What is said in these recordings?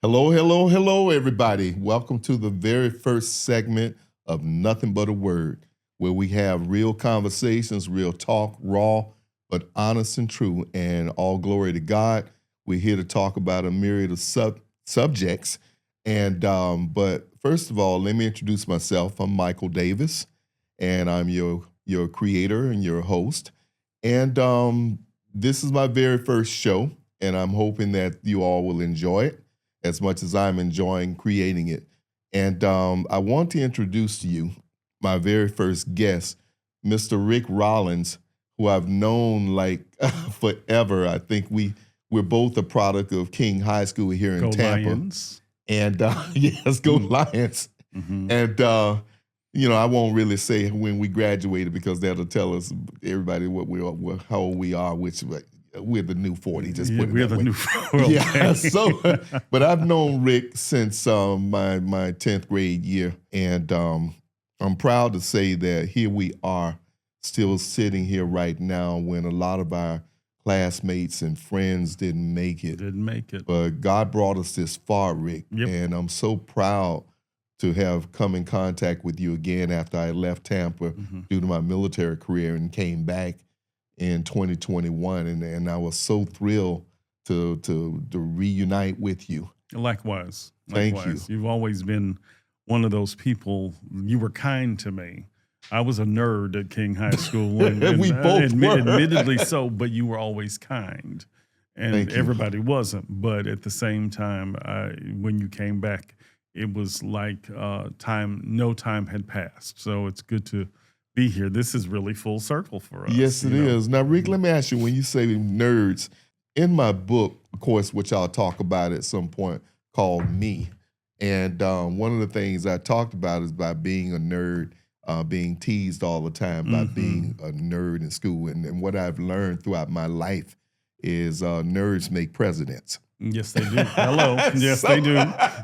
Hello, hello, hello, everybody. Welcome to the very first segment of Nothing But a Word, where we have real conversations, real talk, raw, but honest and true, and all glory to God. We're here to talk about a myriad of subjects. But first of all, let me introduce myself. I'm Michael Davis, and I'm your creator and your host. And this is my very first show, and I'm hoping that you all will enjoy it as much as I'm enjoying creating it. And I want to introduce to you my very first guest, Mr. Rick Rollins, who I've known like forever. I think we're both a product of King High School here in Tampa. Lions. And yes, go Lions. Mm-hmm. And I won't really say when we graduated because that'll tell us everybody how old we are, which we're the new 40. Just put it we're that the way. new 40. Yeah. So, but I've known Rick since my 10th grade year, and I'm proud to say that here we are, still sitting here right now when a lot of our classmates and friends didn't make it. But God brought us this far, Rick, and I'm so proud to have come in contact with you again after I left Tampa due to my military career and came back in 2021, and I was so thrilled to reunite with you. Likewise. Thank you. You've always been one of those people. You were kind to me. I was a nerd at King High School. And we both were. Admittedly so, but you were always kind. And Thank you. Everybody wasn't. But at the same time, when you came back, it was like no time had passed. So it's good to be here. This is really full circle for us. Yes, it is. Now, Rick, let me ask you, when you say nerds, in my book, of course, which I'll talk about at some point, called Me, and one of the things I talked about is by being a nerd, being teased all the time by being a nerd in school. And what I've learned throughout my life is nerds make presidents. Yes, they do. Hello. Yes, they do.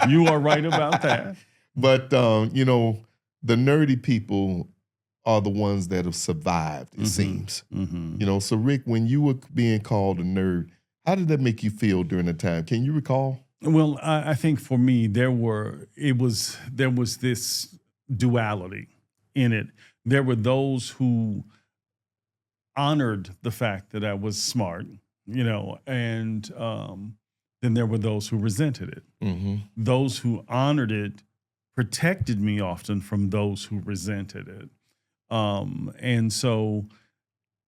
You are right about that. But, the nerdy people are the ones that have survived, it seems. So Rick, when you were being called a nerd, how did that make you feel during the time? Can you recall? Well, I think for me, there was this duality in it. There were those who honored the fact that I was smart, and then there were those who resented it. Those who honored it protected me often from those who resented it. And so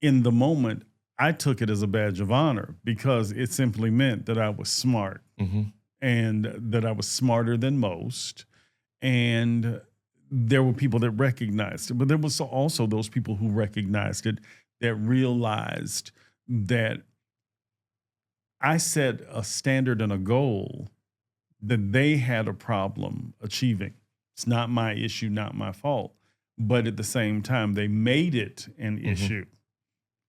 in the moment, I took it as a badge of honor because it simply meant that I was smart and that I was smarter than most. And there were people that recognized it, but there was also those people who recognized it that realized that I set a standard and a goal that they had a problem achieving. It's not my issue, not my fault. But at the same time, they made it an issue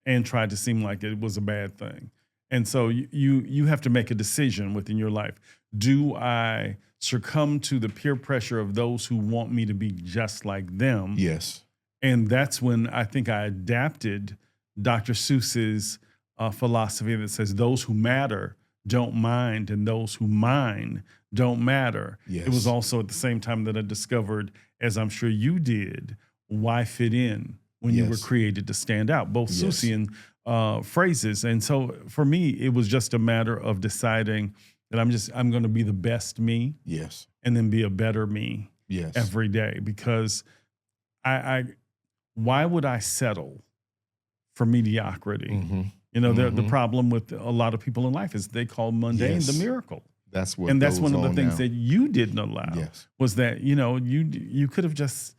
and tried to seem like it was a bad thing. And so you have to make a decision within your life. Do I succumb to the peer pressure of those who want me to be just like them? Yes. And that's when I think I adapted Dr. Seuss's philosophy that says those who matter don't mind and those who mind don't matter. Yes. It was also at the same time that I discovered, as I'm sure you did, why fit in when you were created to stand out, both Seussian phrases. And so for me, it was just a matter of deciding that I'm going to be the best me. Yes. And then be a better me every day, because why would I settle for mediocrity? The problem with a lot of people in life is they call mundane the miracle. That's what, and that's one of the things that you didn't allow was that, you could have just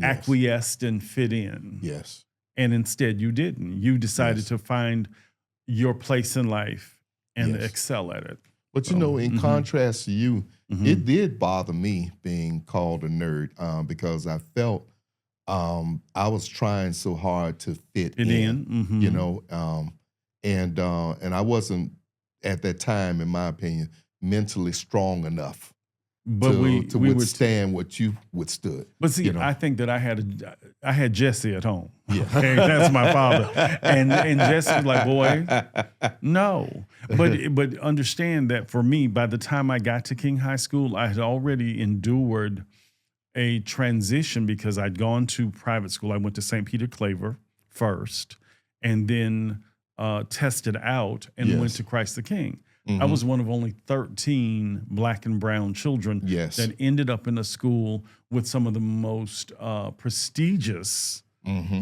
acquiesced and fit in. Yes. And instead you didn't. You decided to find your place in life and excel at it. But in contrast to you, it did bother me being called a nerd because I felt I was trying so hard to fit in. And I wasn't at that time, in my opinion, mentally strong enough But to withstand what you withstood. But see, you know? I think that I had Jesse at home. Yeah, okay, that's my father, and Jesse was like, boy, no. But understand that for me, by the time I got to King High School, I had already endured a transition because I'd gone to private school. I went to St. Peter Claver first, and then tested out and went to Christ the King. I was one of only 13 black and brown children that ended up in a school with some of the most prestigious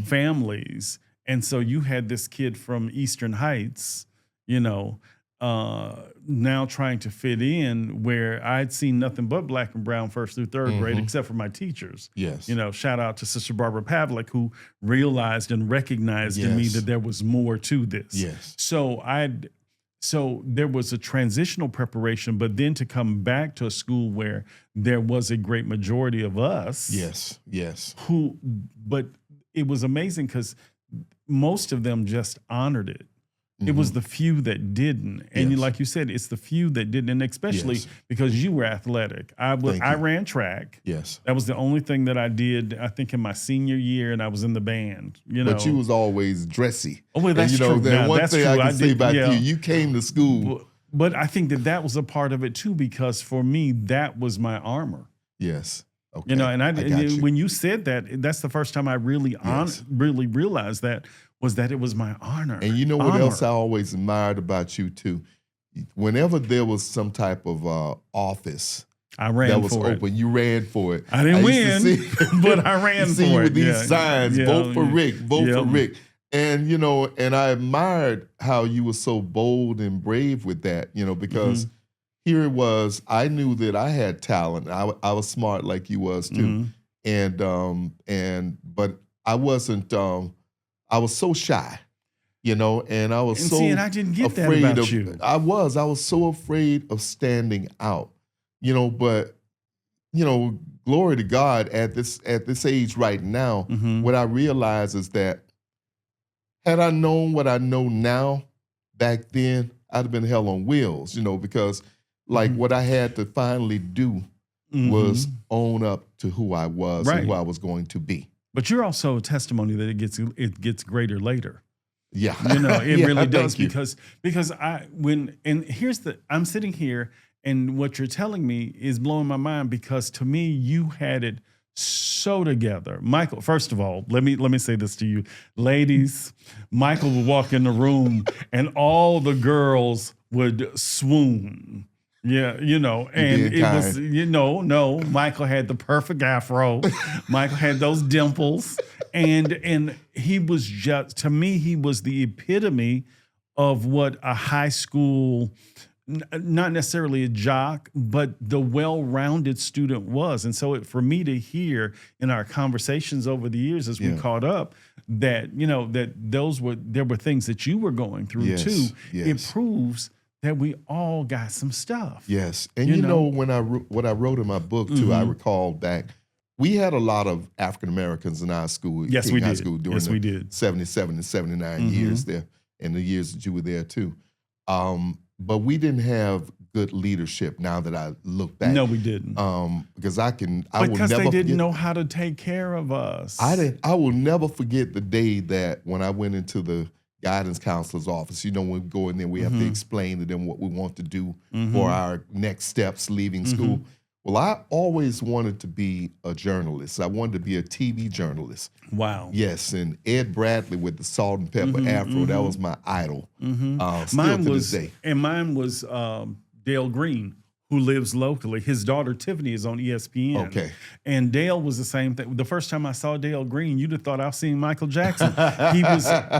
families. And so you had this kid from Eastern Heights, you know, now trying to fit in where I'd seen nothing but black and brown first through third grade, except for my teachers. Yes. You know, shout out to Sister Barbara Pavlik, who realized and recognized in me that there was more to this. Yes. So there was a transitional preparation, but then to come back to a school where there was a great majority of us. Yes. But it was amazing because most of them just honored it. It was the few that didn't. And like you said, it's the few that didn't, and especially because you were athletic. I ran track. Yes. That was the only thing that I did, I think, in my senior year, and I was in the band. You know. But you was always dressy. Oh, well, that's true. Now, one that's thing true. I can say about you came to school. But I think that was a part of it, too, because for me, that was my armor. Yes. Okay. You know, and when you said that, that's the first time I really really realized that it was my honor. And you know what else I always admired about you too? Whenever there was some type of office I ran that was for open, it. you ran for it. I didn't win, but I ran for it. With these signs, vote for Rick, vote for Rick. And, you know, and I admired how you were so bold and brave with that, you know, because here it was, I knew that I had talent. I was smart like you was too. But I wasn't, I was so shy, you know, and I was and I didn't get that about you. I was so afraid of standing out, you know, but, you know, glory to God at this age right now, what I realize is that had I known what I know now back then, I'd have been hell on wheels, you know, because like what I had to finally do was own up to who I was and who I was going to be. But you're also a testimony that it gets greater later. Yeah. You know, it really does because I'm sitting here and what you're telling me is blowing my mind because to me you had it so together. Michael, first of all, let me say this to you. Ladies, Michael would walk in the room and all the girls would swoon. Yeah, you know, and it was, you know, no, Michael had the perfect afro. Michael had those dimples. And he was just, to me, he was the epitome of what a high school, not necessarily a jock, but the well-rounded student was. And so for me to hear in our conversations over the years as we caught up, that, you know, that there were things that you were going through too. It proves that we all got some stuff. Yes. And you know when what I wrote in my book too, I recall back, we had a lot of African Americans in our school. Yes, we did. School during the 77 and 79 years there, and the years that you were there too. But we didn't have good leadership now that I look back. No, we didn't. Because because they didn't know how to take care of us. I will never forget the day that when I went into the guidance counselor's office. You know, when we go in there, we have to explain to them what we want to do for our next steps leaving school. Well, I always wanted to be a journalist. I wanted to be a TV journalist. Wow. Yes, and Ed Bradley with the Salt and Pepper Afro, that was my idol. Mine was Dale Green, who lives locally. His daughter Tiffany is on ESPN. Okay. And Dale was the same thing. The first time I saw Dale Green, you'd have thought I was seeing Michael Jackson.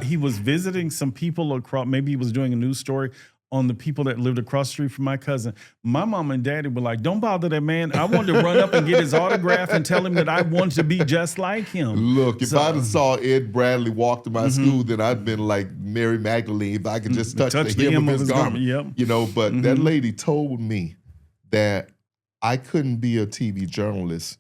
He was visiting some people across, maybe he was doing a news story on the people that lived across the street from my cousin. My mom and daddy were like, don't bother that man. I wanted to run up and get his autograph and tell him that I wanted to be just like him. Look, if I'd have saw Ed Bradley walk to my school, then I'd been like Mary Magdalene if I could just touch the hem of his garment. You know, but that lady told me that I couldn't be a TV journalist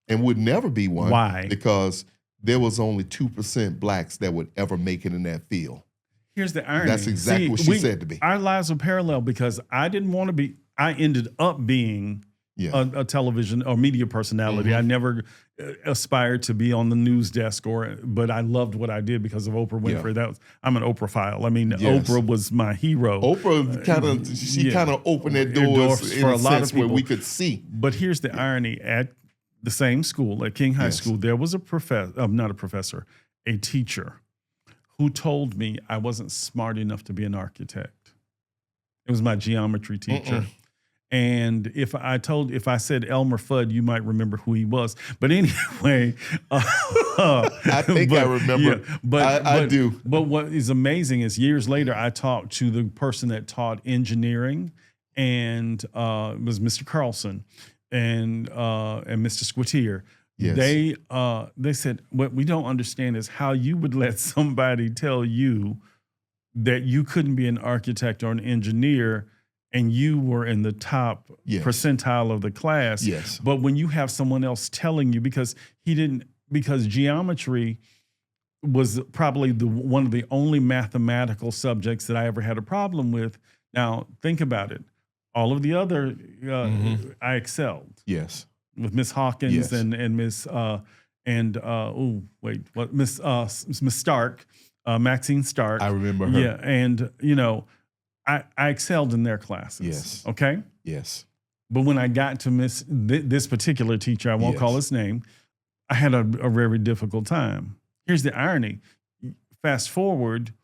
and would never be one. Why? Because there was only 2% blacks that would ever make it in that field. Here's the irony. That's exactly what she said to me. Our lives were parallel because I didn't want to be, I ended up being a television or media personality. I never aspired to be on the news desk, but I loved what I did because of Oprah Winfrey. I'm an Oprah-phile. I mean, Oprah was my hero. Oprah kind of opened that doors for a lot of people where we could see. But here's the irony: at the same school, at King High School, there was a teacher who told me I wasn't smart enough to be an architect. It was my geometry teacher. And if I said Elmer Fudd, you might remember who he was. But anyway, I think I remember. Yeah, I do. But what is amazing is years later, I talked to the person that taught engineering, and it was Mr. Carlson and Mr. Squitier. Yes. They said, what we don't understand is how you would let somebody tell you that you couldn't be an architect or an engineer, and you were in the top percentile of the class. Yes. But when you have someone else telling you, because geometry was probably one of the only mathematical subjects that I ever had a problem with. Now, think about it. All of the other, I excelled. Yes. With Miss Hawkins and Miss, Miss Stark, Maxine Stark. I remember her. Yeah, and, I excelled in their classes. Yes. Okay? Yes. But when I got to this particular teacher, I won't call his name, I had a very difficult time. Here's the irony. Fast forward,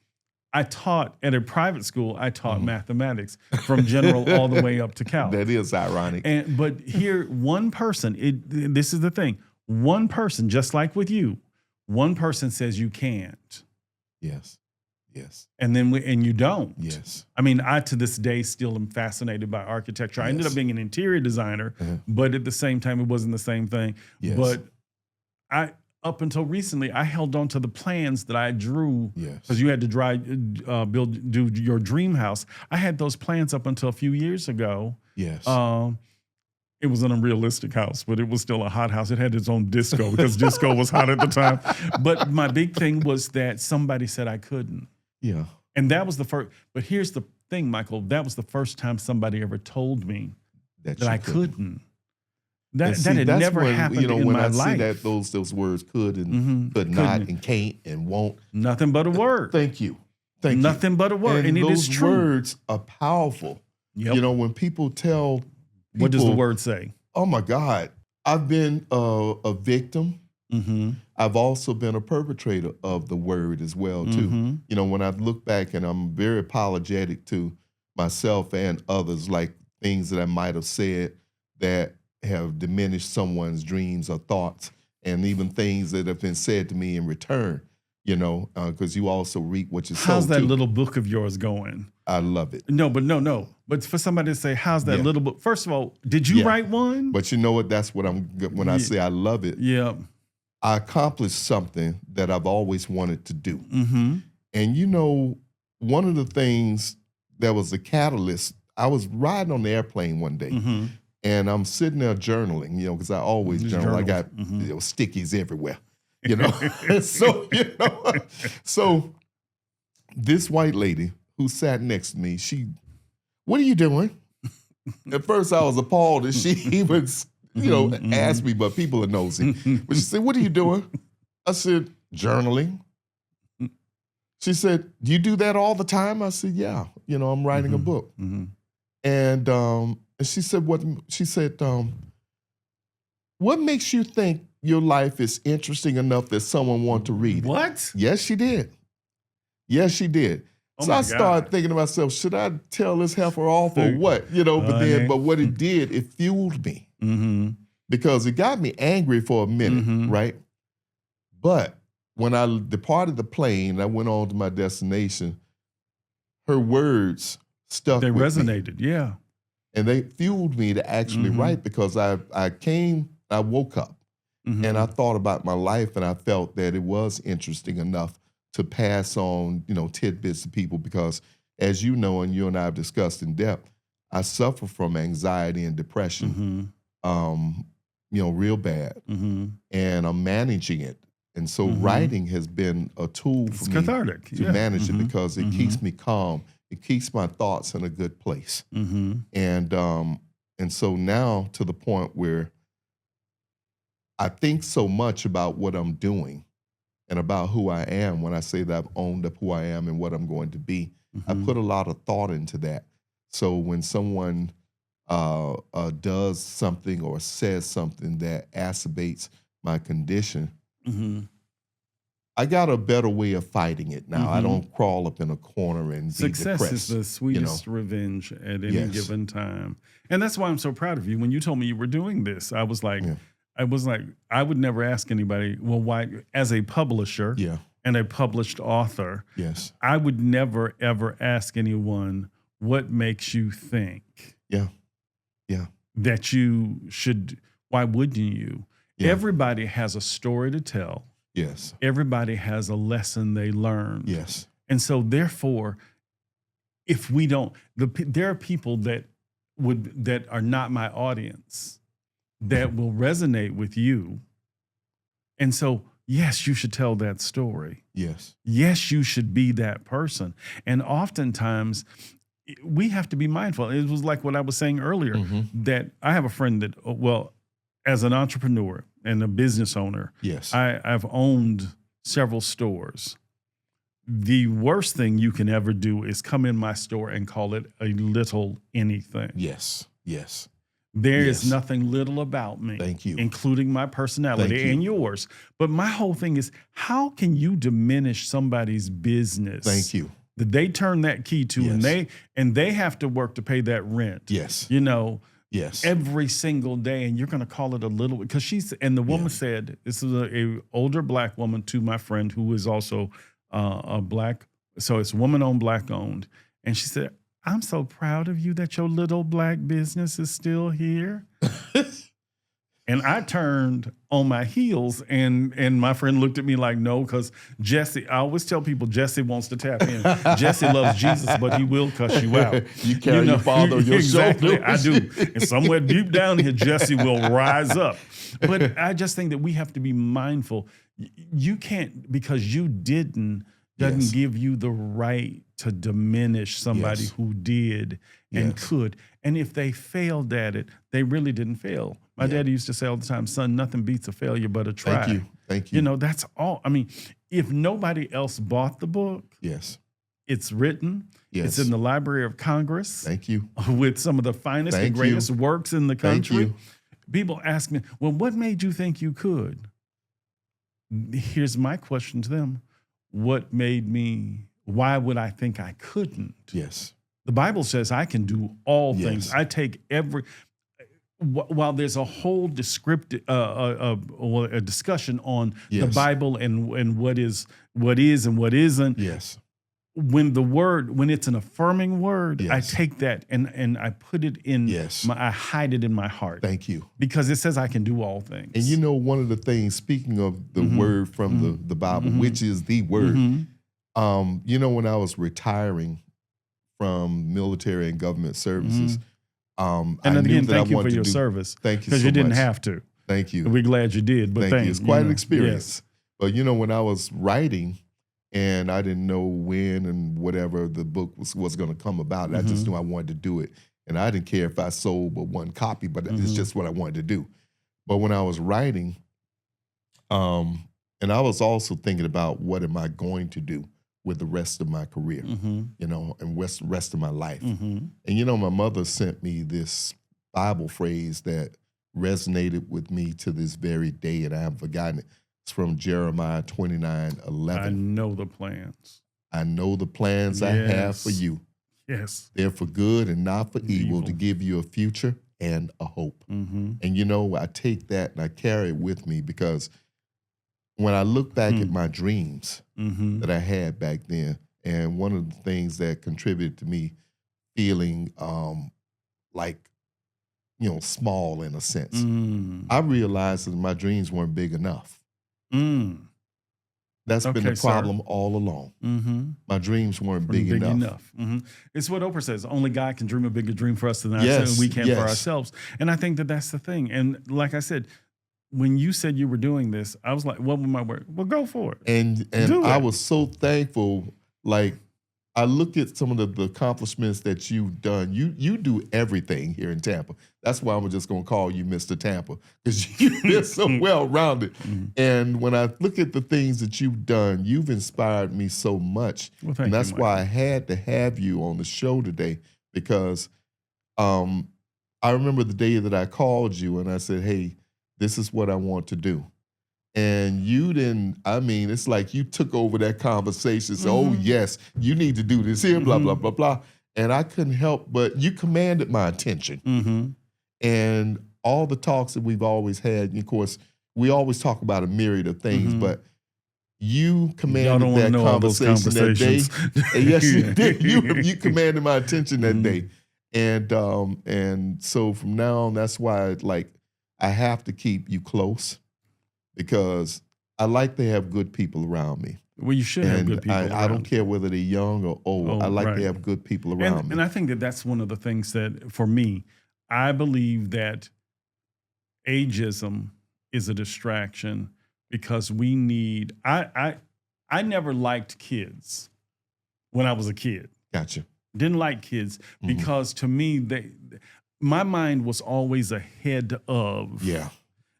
I taught at a private school, I taught mathematics from general all the way up to calc. That is ironic. But here, one person, this is the thing, one person, just like with you, one person says you can't. Yes. Yes. And then you don't. Yes. I mean, I to this day still am fascinated by architecture. I ended up being an interior designer, but at the same time, it wasn't the same thing. Yes. But up until recently, I held on to the plans that I drew because you had to do your dream house. I had those plans up until a few years ago. Yes. It was an unrealistic house, but it was still a hot house. It had its own disco because disco was hot at the time. But my big thing was that somebody said I couldn't. Yeah. And that was the first. But here's the thing, Michael. That was the first time somebody ever told me that I couldn't. That had never happened in when my I life. See that those words could and could not and can't and won't. Nothing but a word. Thank you. Thank you. Nothing but a word. And it is true. Those words are powerful. Yep. When people tell people, what does the word say? Oh my God. I've been a victim. I've also been a perpetrator of the word as well, too. When I look back, and I'm very apologetic to myself and others, like things that I might have said that have diminished someone's dreams or thoughts, and even things that have been said to me in return, because you also reap what you sow. How's that little book of yours going? I love it. No. But for somebody to say, how's that little book? First of all, did you write one? But you know what? That's what when I say I love it. Yeah. I accomplished something that I've always wanted to do. And one of the things that was a catalyst, I was riding on the airplane one day, and I'm sitting there journaling, because I always journal. I got stickies everywhere, So this white lady who sat next to me, what are you doing? At first I was appalled that she even asked me, but people are nosy. But she said, what are you doing? I said, journaling. She said, do you do that all the time? I said, yeah. I'm writing a book. And she said, what makes you think your life is interesting enough that someone wants to read it? What? Yes, she did. Yes, she did. So I started thinking to myself, should I tell this heifer off or what? But what it did, it fueled me. Because it got me angry for a minute, right? But when I departed the plane, I went on to my destination, her words stuck with me. They resonated, yeah. And they fueled me to actually write, because I woke up and I thought about my life, and I felt that it was interesting enough to pass on, tidbits to people, because as you know, and you and I have discussed in depth, I suffer from anxiety and depression, real bad, and I'm managing it. And so writing has been a tool for me cathartic, to manage it, because it keeps me calm. It keeps my thoughts in a good place. And And so now to the point where I think so much about what I'm doing and about who I am when I say that I've owned up who I am and what I'm going to be. I put a lot of thought into that. So when someone does something or says something that exacerbates my condition, I got a better way of fighting it now. I don't crawl up in a corner and be Success depressed. is the sweetest revenge at any given time. And that's why I'm so proud of you. When you told me you were doing this, I was like, I would never ask anybody, well, why, as a publisher and a published author, I would never, ever ask anyone, what makes you think that you should, why wouldn't you? Everybody has a story to tell. Everybody has a lesson they learned. And so therefore, if we don't, there are people that are not my audience that will resonate with you. And so, yes, you should tell that story. Yes, you should be that person. And oftentimes, we have to be mindful. It was like what I was saying earlier, that I have a friend that, well, as an entrepreneur and a business owner, I've owned several stores. The worst thing you can ever do is come in my store and call it a little anything. There is nothing little about me. Thank you. Including my personality and yours. But my whole thing is, how can you diminish somebody's business? Thank you. That they turn that key to, and they have to work to pay that rent. You know, every single day, and you're going to call it a little, because the woman said, this is a older black woman to my friend who is also a black, so it's woman-owned, black-owned, and she said, I'm so proud of you that your little black business is still here. And I turned on my heels, and my friend looked at me like, no, because Jesse, I always tell people, Jesse wants to tap in. Jesse loves Jesus, but he will cuss you out. You carry your father on your shoulder. I do. And somewhere deep down here, Jesse will rise up. But I just think that we have to be mindful. You can't, because you doesn't give you the right to diminish somebody who did and could. And if they failed at it, they really didn't fail. My daddy used to say all the time, son, nothing beats a failure but a try. Thank you. You know, that's all. I mean, if nobody else bought the book, it's written. It's in the Library of Congress. Thank you. With some of the finest and greatest works in the country. People ask me, well, what made you think you could? Here's my question to them. What made me, why would I think I couldn't? The Bible says I can do all things. I take while there's a whole descriptive, a discussion on the Bible and what is and what isn't. When it's an affirming word, I take that and I put it in, I hide it in my heart. Thank you. Because it says I can do all things. And you know, one of the things, speaking of the word from the Bible, which is the word, you know, when I was retiring from military and government services, and again, thank you for your service. Thank you so much. Because you didn't have to. Thank you. We're glad you did, but thank you. It's quite an experience. But you know, when I was writing, and I didn't know when and whatever the book was going to come about. I just knew I wanted to do it. And I didn't care if I sold but one copy, but it's just what I wanted to do. But when I was writing, and I was also thinking about what am I going to do with the rest of my career, you know, and rest of my life. And, you know, my mother sent me this Bible phrase that resonated with me to this very day, and I haven't forgotten it. It's from Jeremiah 29:11. I know the plans. I know the plans I have for you. They're for good and not for evil, to give you a future and a hope. And, you know, I take that and I carry it with me, because when I look back at my dreams that I had back then, and one of the things that contributed to me feeling like, you know, small in a sense, I realized that my dreams weren't big enough. That's been the problem all along. My dreams weren't big enough. It's what Oprah says. Only God can dream a bigger dream for us than ourselves. We can for ourselves. And I think that that's the thing. And like I said, when you said you were doing this, I was like, what was my word? Well, go for it. And I was so thankful. Like, I look at some of the accomplishments that you've done. You do everything here in Tampa. That's why I'm just going to call you Mr. Tampa, because you've been so well-rounded. And when I look at the things that you've done, you've inspired me so much. Well, thank and that's you, why I had to have you on the show today, because I remember the day that I called you and I said, hey, this is what I want to do. And you didn't, I mean, it's like you took over that conversation. So, oh, yes, you need to do this here, blah, blah, blah, blah. And I couldn't help, but you commanded my attention. And all the talks that we've always had, and of course, we always talk about a myriad of things, but you commanded that conversation that day. Yes, you did. You commanded my attention that day. And so from now on, that's why I have to keep you close, because I like to have good people around me. Well, you should have good people around. I don't care whether they're young or old. I like to have good people around me. And I think that that's one of the things that, for me, I believe that ageism is a distraction, because we need, I never liked kids when I was a kid. Gotcha. Didn't like kids because to me, my mind was always ahead of. Yeah.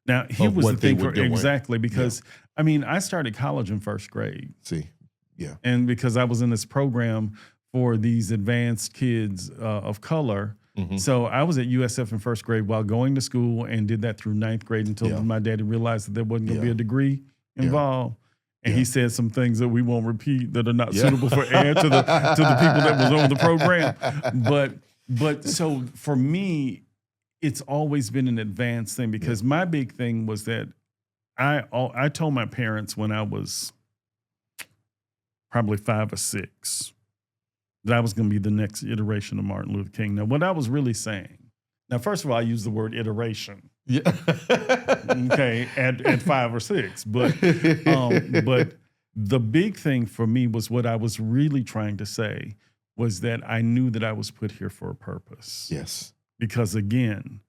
Now, here was the thing exactly, because I mean, I started college in first grade. See, yeah. And because I was in this program for these advanced kids of color. So I was at USF in first grade while going to school, and did that through ninth grade until my daddy realized that there wasn't going to be a degree involved. And he said some things that we won't repeat that are not suitable for air to the people that was on the program. But so for me, it's always been an advanced thing, because my big thing was that I told my parents when I was probably 5 or 6 that I was going to be the next iteration of Martin Luther King. Now, what I was really saying, now, first of all, I use the word iteration. Yeah. Okay, at 5 or 6. But the big thing for me was, what I was really trying to say was that I knew that I was put here for a purpose. Yes. Because again,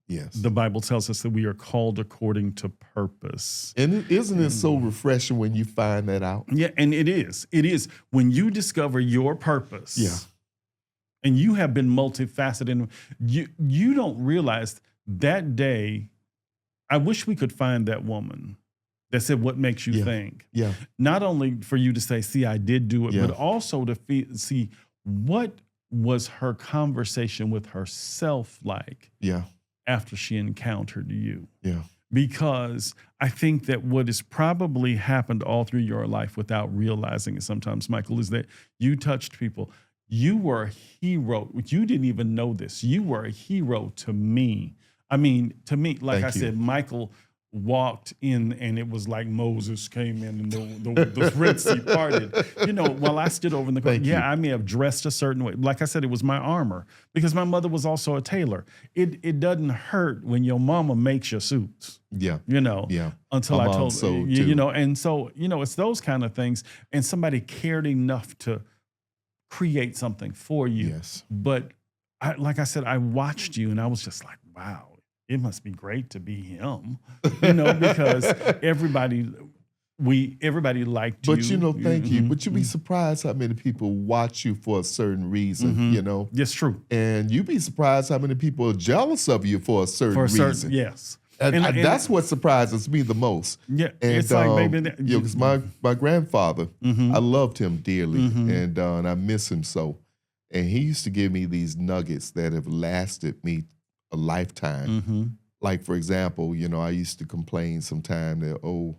the Bible tells us that we are called according to purpose. And isn't it so refreshing when you find that out? Yeah, and it is. It is. When you discover your purpose. Yeah. And you have been multifaceted. You don't realize that day, I wish we could find that woman that said, what makes you think? Yeah. Not only for you to say, see, I did do it, but also to see what was her conversation with herself like after she encountered you. Yeah. Because I think that what has probably happened all through your life without realizing it sometimes, Michael, is that you touched people. You were a hero. You didn't even know this. You were a hero to me. I mean, to me, like I said, Michael walked in and it was like Moses came in and the Red Sea parted. You know, while I stood over in the corner, I may have dressed a certain way. Like I said, it was my armor, because my mother was also a tailor. It doesn't hurt when your mama makes your suits. Yeah. You know, until I told you know, and so, you know, it's those kind of things. And somebody cared enough to create something for you. Yes. But like I said, I watched you and I was just like, wow, it must be great to be him, you know, because everybody liked you. But, you know, thank you. But you'd be surprised how many people watch you for a certain reason, you know. Yes, true. And you'd be surprised how many people are jealous of you for a certain reason. Yes. And that's what surprises me the most. Yeah, and, it's like maybe because my grandfather, I loved him dearly, and I miss him so. And he used to give me these nuggets that have lasted me a lifetime. Like, for example, you know, I used to complain sometime that, you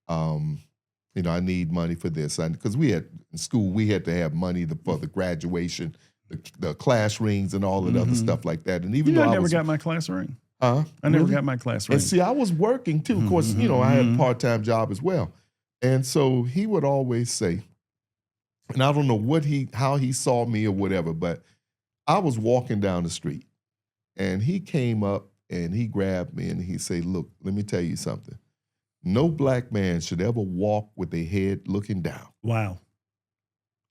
know, I need money for this. Because in school, we had to have money for the graduation, the class rings and all that other stuff like that. And even though I never got my class ring. I never got my class ring. And see, I was working too. Of course, you know, I had a part-time job as well. And so he would always say, and I don't know how he saw me or whatever, but I was walking down the street and he came up and he grabbed me and he said, look, let me tell you something. No black man should ever walk with their head looking down. Wow.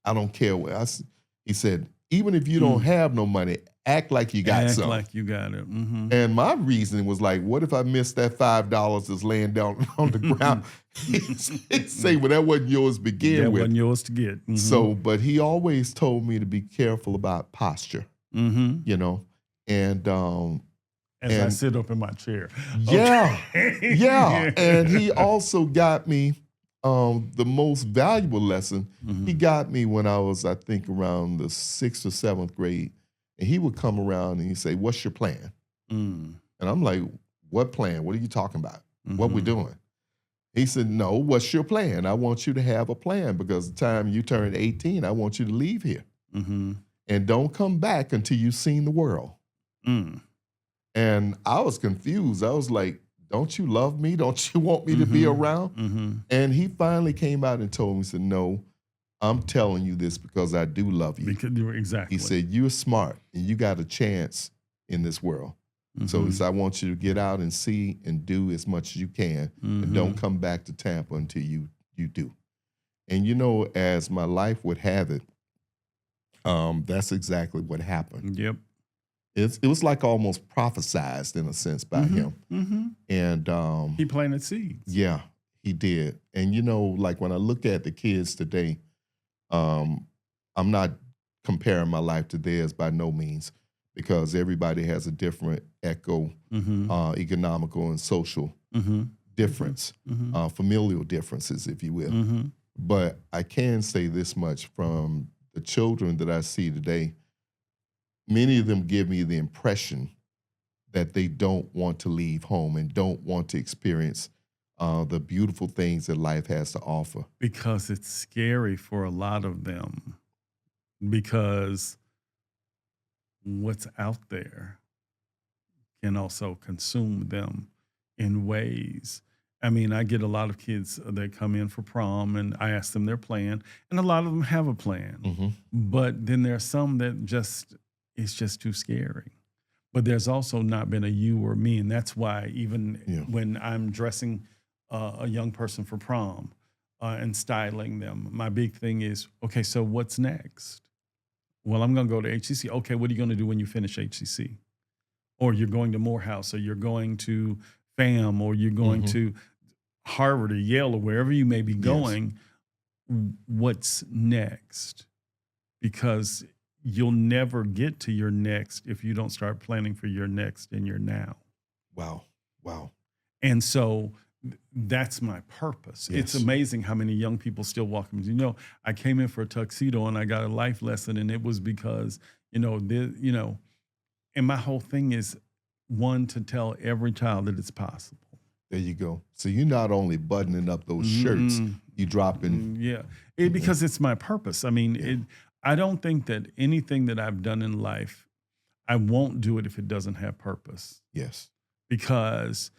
I don't care what. He said, even if you don't have no money, act like you got Act some. like you got it. And my reasoning was like, what if I missed that $5 that's laying down on the ground? He'd say, well, that wasn't yours to begin That with. wasn't yours to get. So, but he always told me to be careful about posture, you know, and as I sit up in my chair. yeah, Okay. yeah. And he also got me the most valuable lesson. He got me when I was, I think, around the 6th or 7th grade. And he would come around and he'd say, what's your plan? And I'm like, what plan? What are you talking about? What we doing? He said, no, what's your plan? I want you to have a plan because the time you turn 18, I want you to leave here. And don't come back until you've seen the world. And I was confused. I was like, don't you love me? Don't you want me to be around? And he finally came out and told me, he said, no, I'm telling you this because I do love you. Because, exactly. He said, you're smart and you got a chance in this world. So he said, I want you to get out and see and do as much as you can and don't come back to Tampa until you do. And you know, as my life would have it, that's exactly what happened. Yep. It was like almost prophesized in a sense by him. And he planted seeds. Yeah, he did. And you know, like when I look at the kids today, I'm not comparing my life to theirs by no means, because everybody has a different economical and social difference, familial differences, if you will. But I can say this much from the children that I see today, many of them give me the impression that they don't want to leave home and don't want to experience the beautiful things that life has to offer. Because it's scary for a lot of them. Because what's out there can also consume them in ways. I mean, I get a lot of kids that come in for prom and I ask them their plan, and a lot of them have a plan. But then there are some that it's just too scary. But there's also not been a you or me, and that's why even when I'm dressing a young person for prom and styling them, my big thing is, okay, so what's next? Well, I'm going to go to HCC. Okay, what are you going to do when you finish HCC? Or you're going to Morehouse, or you're going to FAM, or you're going to Harvard or Yale, or wherever you may be going. What's next? Because you'll never get to your next if you don't start planning for your next in your now. Wow. And so that's my purpose. It's amazing how many young people still walk in. You know, I came in for a tuxedo and I got a life lesson, and it was because, and my whole thing is, one, to tell every child that it's possible. There you go. So you're not only buttoning up those shirts, you dropping. Because it's my purpose. I mean, I don't think that anything that I've done in life, I won't do it if it doesn't have purpose. Yes. Because,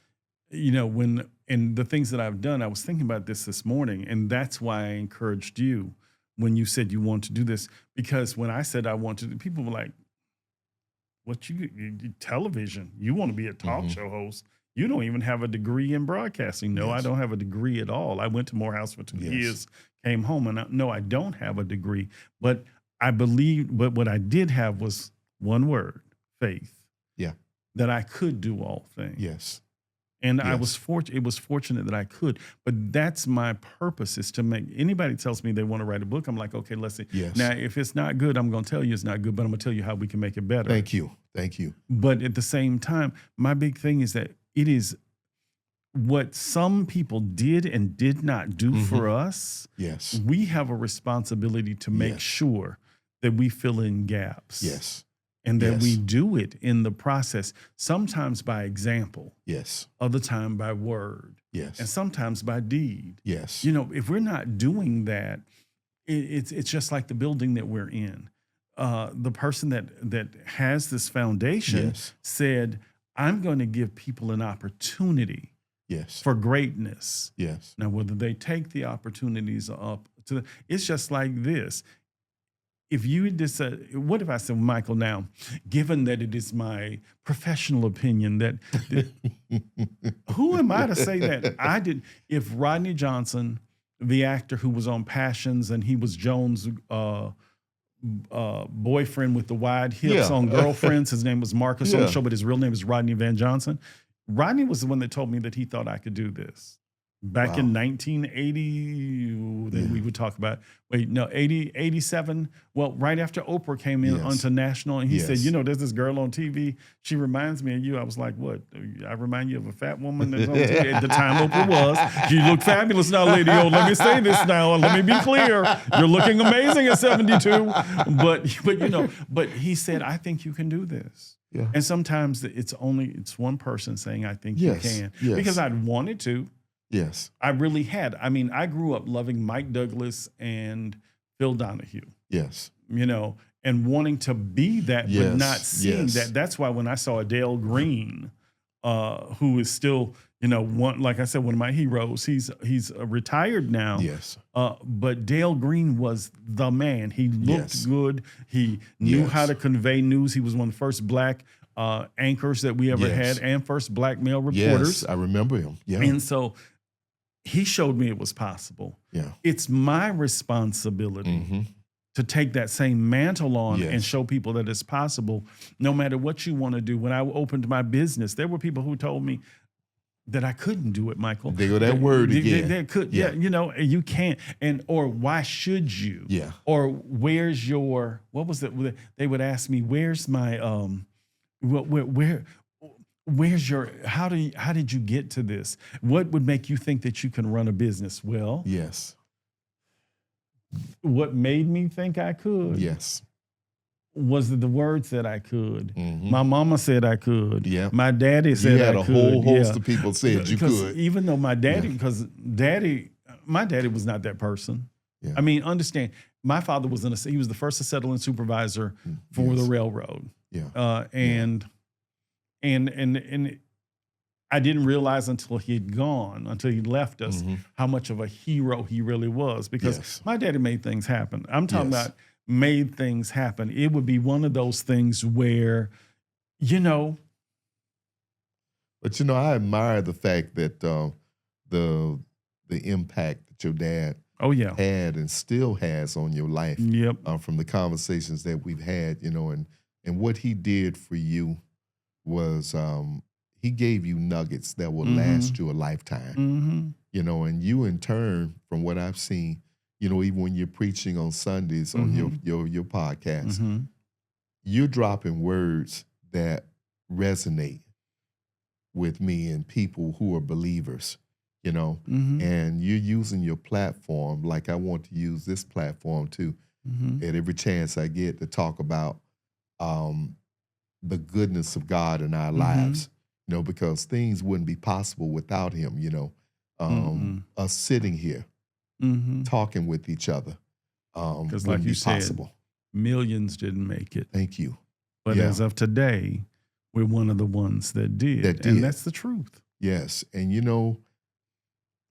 and the things that I've done, I was thinking about this morning, and that's why I encouraged you when you said you want to do this. Because when I said I want to, people were like, what you television? You want to be a talk show host? You don't even have a degree in broadcasting. No, I don't have a degree at all. I went to Morehouse for 2 years, came home, and no, I don't have a degree. But I believe, but what I did have was one word: faith. Yeah. That I could do all things. Yes. And I was it was fortunate that I could. But that's my purpose, is to make, anybody tells me they want to write a book, I'm like, okay, let's see. Yes. Now, if it's not good, I'm going to tell you it's not good, but I'm going to tell you how we can make it better. Thank you. But at the same time, my big thing is that it is what some people did and did not do for us. Yes. We have a responsibility to make sure that we fill in gaps. Yes. And that we do it in the process, sometimes by example. Yes. Other time by word. Yes. And sometimes by deed. Yes. If we're not doing that, it's just like the building that we're in. The person that has this foundation said, I'm going to give people an opportunity for greatness. Yes. Now, whether they take the opportunities up to, it's just like this. If you decide, what if I said, Michael, now, given that it is my professional opinion that who am I to say that? If Rodney Johnson, the actor who was on Passions, and he was Jones' boyfriend with the wide hips Yeah. on Girlfriends. His name was Marcus on the Yeah. show, but his real name is Rodney Van Johnson. Rodney was the one that told me that he thought I could do this. Back in Wow. 1980, then Yeah. we would talk about, 87. Well, right after Oprah came in Yes. onto national, and he said, Yes. there's this girl on TV. She reminds me of you. I was like, what? I remind you of a fat woman that's on TV. At the time Oprah was. You look fabulous now, lady. Oh, let me say this now. Let me be clear. You're looking amazing at 72. But he said, I think you can do this. Yeah. And sometimes it's one person saying, I think Yes. you can. Yes. Because I'd wanted to. Yes. I really had. I mean, I grew up loving Mike Douglas and Phil Donahue, Yes. and wanting to be that, but Yes, not seeing yes. that. That's why when I saw Dale Green, who is still, like I said, one of my heroes, he's retired now. Yes. But Dale Green was the man. He looked Yes. good. He knew Yes. how to convey news. He was one of the first black anchors that we ever Yes. had, and first black male reporters. Yes. I remember him. Yeah. And so he showed me it was possible. Yeah. It's my responsibility Mm-hmm. to take that same mantle on Yes. and show people that it's possible, no matter what you want to do. When I opened my business, there were people who told me that I couldn't do it, Michael. There go that word again. They could, Yeah. and you can't, or why should you? Yeah. Or where's your, what was it? They would ask me, where's my, where's your, how did you get to this? What would make you think that you can run a business? Well, Yes. what made me think I could Yes. was the words that I could. Mhm. My mama said I could. Yeah. My daddy said You had I a could. whole host Yeah. of people said you Because could. even though my daddy, my daddy was not that person. Yeah. I mean, understand, my father was he was the first to settle in supervisor for Yes. the railroad. Yeah. And I didn't realize until until he left us, Mhm. how much of a hero he really was, because Yes. my daddy made things happen. I'm talking Yes. about made things happen. It would be one of those things where, But I admire the fact that the impact that your dad oh yeah, had and still has on your life yep, from the conversations that we've had, and what he did for you was he gave you nuggets that will last you a lifetime, mm-hmm. and you in turn, from what I've seen, even when you're preaching on Sundays on your podcast, Mm-hmm. you're dropping words that resonate with me and people who are believers, Mm-hmm. and you're using your platform like I want to use this platform too, Mm-hmm. at every chance I get to talk about the goodness of God in our lives, because things wouldn't be possible without him, us sitting here Mm-hmm. talking with each other Because wouldn't like be you said, possible. millions didn't make it. Thank you. But Yeah. as of today, we're one of the ones that did. That did. And that's the truth. Yes. And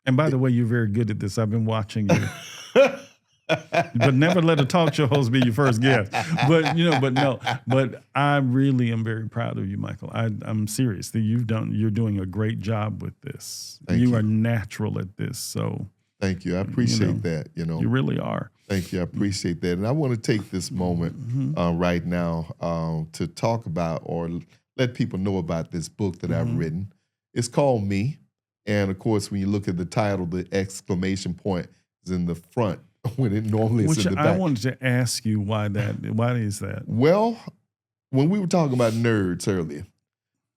And by the way, you're very good at this. I've been watching you. But never let a talk show host be your first guest. But I really am very proud of you, Michael. I'm serious. You're doing a great job with this. Thank you. are natural at this. So Thank you. I appreciate that, you really are. Thank you. I appreciate that. And I want to take this moment right now to talk about or let people know about this book that I've written. It's called Me. And of course, when you look at the title, the exclamation point is in the front when it normally is Which in the I back. wanted to ask you why is that? Well, when we were talking about nerds earlier,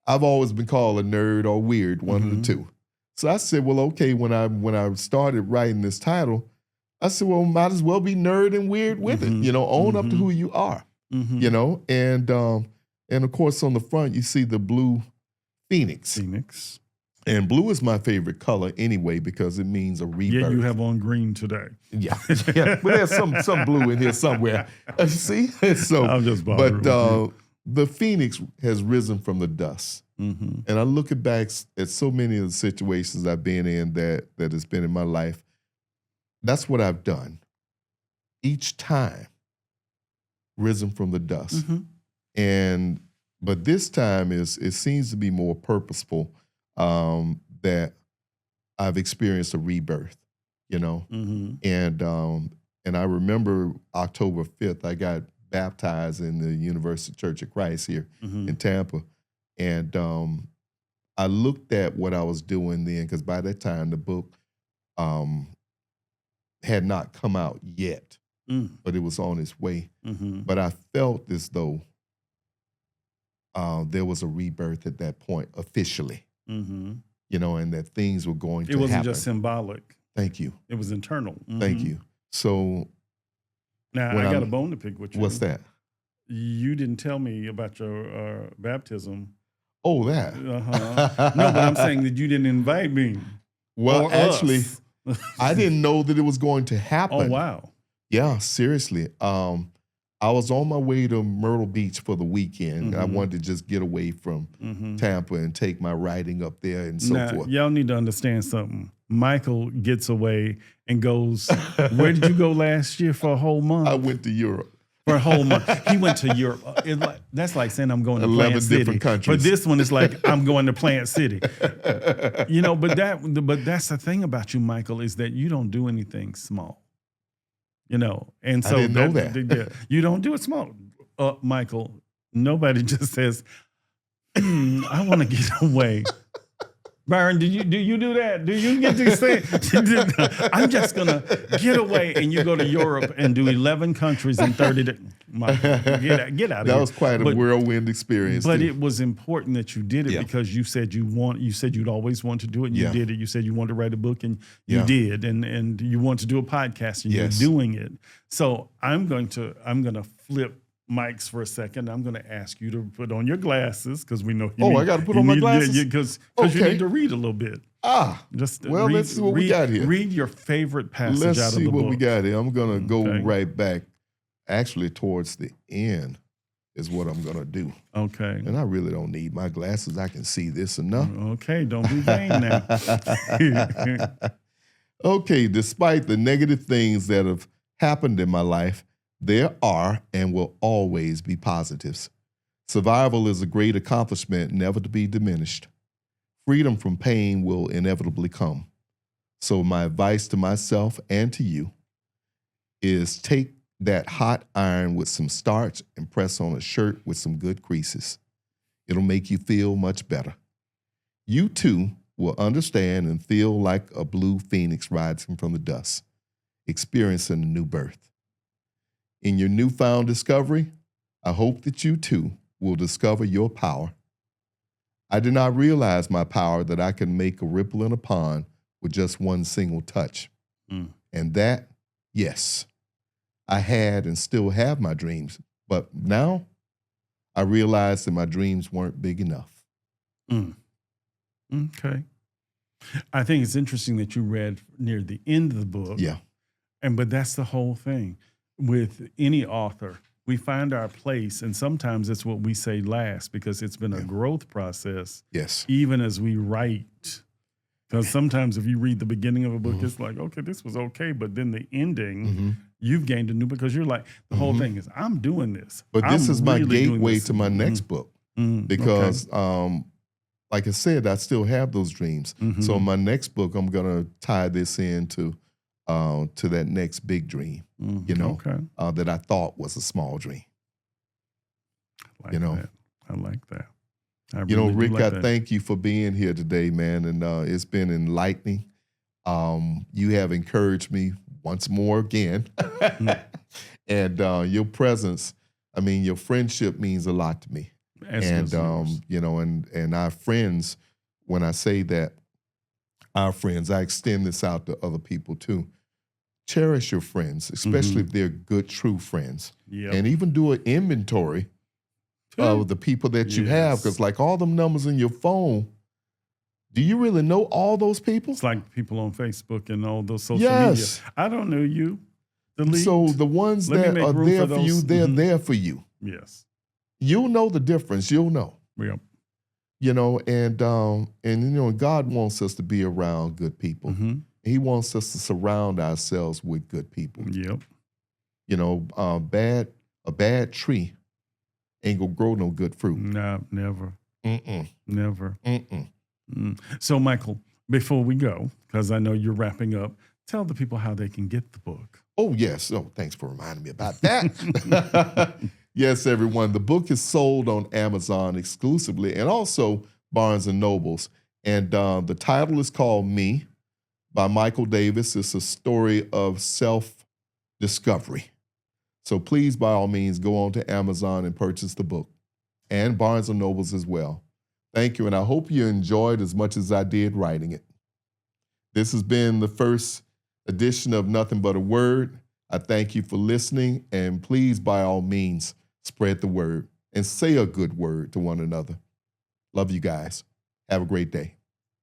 I've always been called a nerd or weird, one of the two. So I said, well, okay, when I started writing this title, I said, well, might as well be nerd and weird with it. Own up to who you are. And of course on the front you see the blue phoenix. And blue is my favorite color anyway because it means a rebirth. Yeah, you have on green today. Yeah. But there's some blue in here somewhere. See? So, I'm just bothering with you. The phoenix has risen from the dust. And I look back at so many of the situations I've been in that has been in my life. That's what I've done. Each time, risen from the dust. But this time it seems to be more purposeful, that I've experienced a rebirth, and And I remember October 5th, I got baptized in the Universal Church of Christ here in Tampa. And I looked at what I was doing then, because by that time the book had not come out yet, but it was on its way. But I felt as though there was a rebirth at that point officially, you know, and that things were going to happen. It wasn't just symbolic. Thank you. It was internal. Thank you. So now I got a bone to pick with you. What's that? You didn't tell me about your baptism. Oh, that. No, but I'm saying that you didn't invite me. Well, actually, I didn't know that it was going to happen. Oh, wow. Yeah, seriously. I was on my way to Myrtle Beach for the weekend. I wanted to just get away from Tampa and take my writing up there and so forth. Y'all need to understand something. Michael gets away and goes, where did you go last year for a whole month? I went to Europe. For a whole month. He went to Europe. That's like saying I'm going to 11 Plant City. different countries. But this one is like I'm going to Plant City. You know, but that's the thing about you, Michael, is that you don't do anything small. You know, and so I didn't know that. You don't do it small, Michael. Nobody just says, "I want to get away." Byron, do you do that? Do you get to say, I'm just going to get away, and you go to Europe and do 11 countries in 30 days? Michael, get out of here. That was quite a whirlwind experience. But it was important that you did it because you said you'd always want to do it, and you did it. You said you wanted to write a book, and you did, and you want to do a podcast, and you're doing it. So I'm going to flip mics for a second. I'm going to ask you to put on your glasses, because we know you I got to put on my glasses? Because you need to read a little bit. Just let's see what we got here. Read your favorite passage out of the book. Let's see what we got here. I'm going to go right back, actually towards the end is what I'm going to do. Okay. And I really don't need my glasses. I can see this enough. Okay, don't be vain now. Okay, despite the negative things that have happened in my life, there are and will always be positives. Survival is a great accomplishment, never to be diminished. Freedom from pain will inevitably come. So my advice to myself and to you is take that hot iron with some starch and press on a shirt with some good creases. It'll make you feel much better. You too will understand and feel like a blue phoenix rising from the dust, experiencing a new birth. In your newfound discovery, I hope that you too will discover your power. I did not realize my power, that I can make a ripple in a pond with just one single touch. And that, yes, I had and still have my dreams, but now I realize that my dreams weren't big enough. Okay. I think it's interesting that you read near the end of the book. Yeah. But that's the whole thing. With any author, we find our place, and sometimes it's what we say last, because it's been a growth process. Yes. Even as we write. Because sometimes if you read the beginning of a book, it's like, okay, this was okay, but then the ending, you've gained a new, because you're like, the whole thing is, I'm doing this. But this is my gateway to my next book, because like I said, I still have those dreams. So in my next book, I'm going to tie this into to that next big dream, you know, that I thought was a small dream. I like that. You know, Rick, I thank you for being here today, man, and it's been enlightening. You have encouraged me once more again, and your presence, I mean, your friendship means a lot to me. And you know, and our friends, when I say that, our friends, I extend this out to other people too. Cherish your friends, especially if they're good, true friends. And even do an inventory of the people that you have, because like all them numbers in your phone, do you really know all those people? It's like people on Facebook and all those social media. I don't know you. Delete. So the ones that are there for you, they're there for you. Yes. You'll know the difference. You'll know. Yep. You know, and you know, God wants us to be around good people. He wants us to surround ourselves with good people. Yep. You know, a bad tree ain't gonna grow no good fruit. No, never. Never. Mm-mm. So, Michael, before we go, because I know you're wrapping up, Tell the people how they can get the book. Oh, yes. Oh, thanks for reminding me about that. Yes, everyone. The book is sold on Amazon exclusively and also Barnes & Nobles. And the title is called Me by Michael Davis. It's a story of self-discovery. So please, by all means, go on to Amazon and purchase the book, and Barnes & Nobles as well. Thank you, and I hope you enjoyed as much as I did writing it. This has been the first edition of Nothing But a Word. I thank you for listening, and please, by all means, spread the word and say a good word to one another. Love you guys. Have a great day.